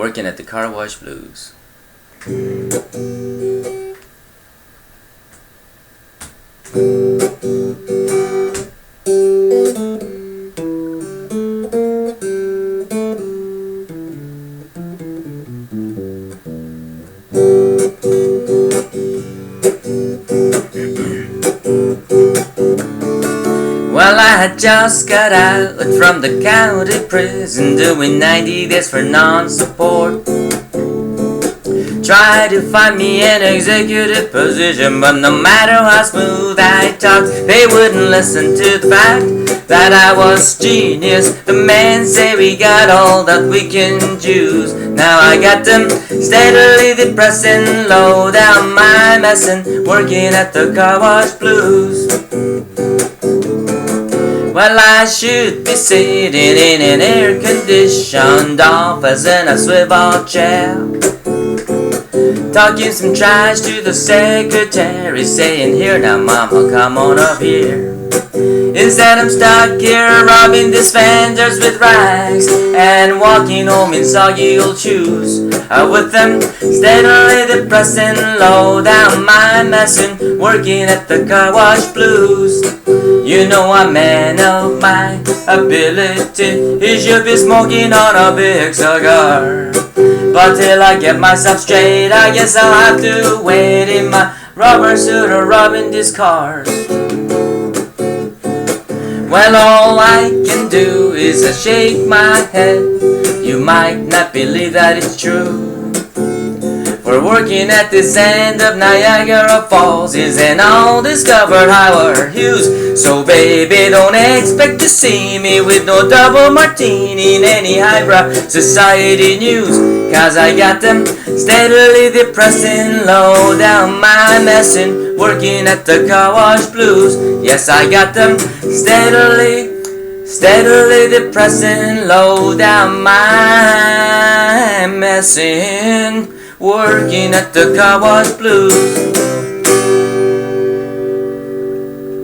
Working at the Car Wash Blues. Well, I had just got out from the county prison, doing 90 days for non-support. Tried to find me an executive position, but no matter how smooth I talked, they wouldn't listen to the fact that I was genius. The men say we got all that we can choose. Now I got them steadily depressing, low down my messin', working at the Car Wash Blues. Well, I should be sitting in an air-conditioned office in a swivel chair, talking some trash to the secretary, saying, "Here now, mama, come on up here." Instead, I'm stuck here robbing these vendors with rags and walking home in soggy old shoes, with them steadily depressing, low down my messin', working at the Car Wash Blues. You know I'm a man of my ability. He should be smoking on a big cigar, but till I get myself straight, I guess I'll have to wait in my rubber suit or robbing these cars. Well, all I can do is shake my head. You might not believe that it's true. For working at this end of Niagara Falls is an all-discovered Howard Hughes. So baby, don't expect to see me with no double martini in any highbrow society news, 'cause I got them steadily depressing, low down my messin', working at the Car Wash Blues. Yes, I got them steadily depressing, low down my messin', working at the Car Wash Blues.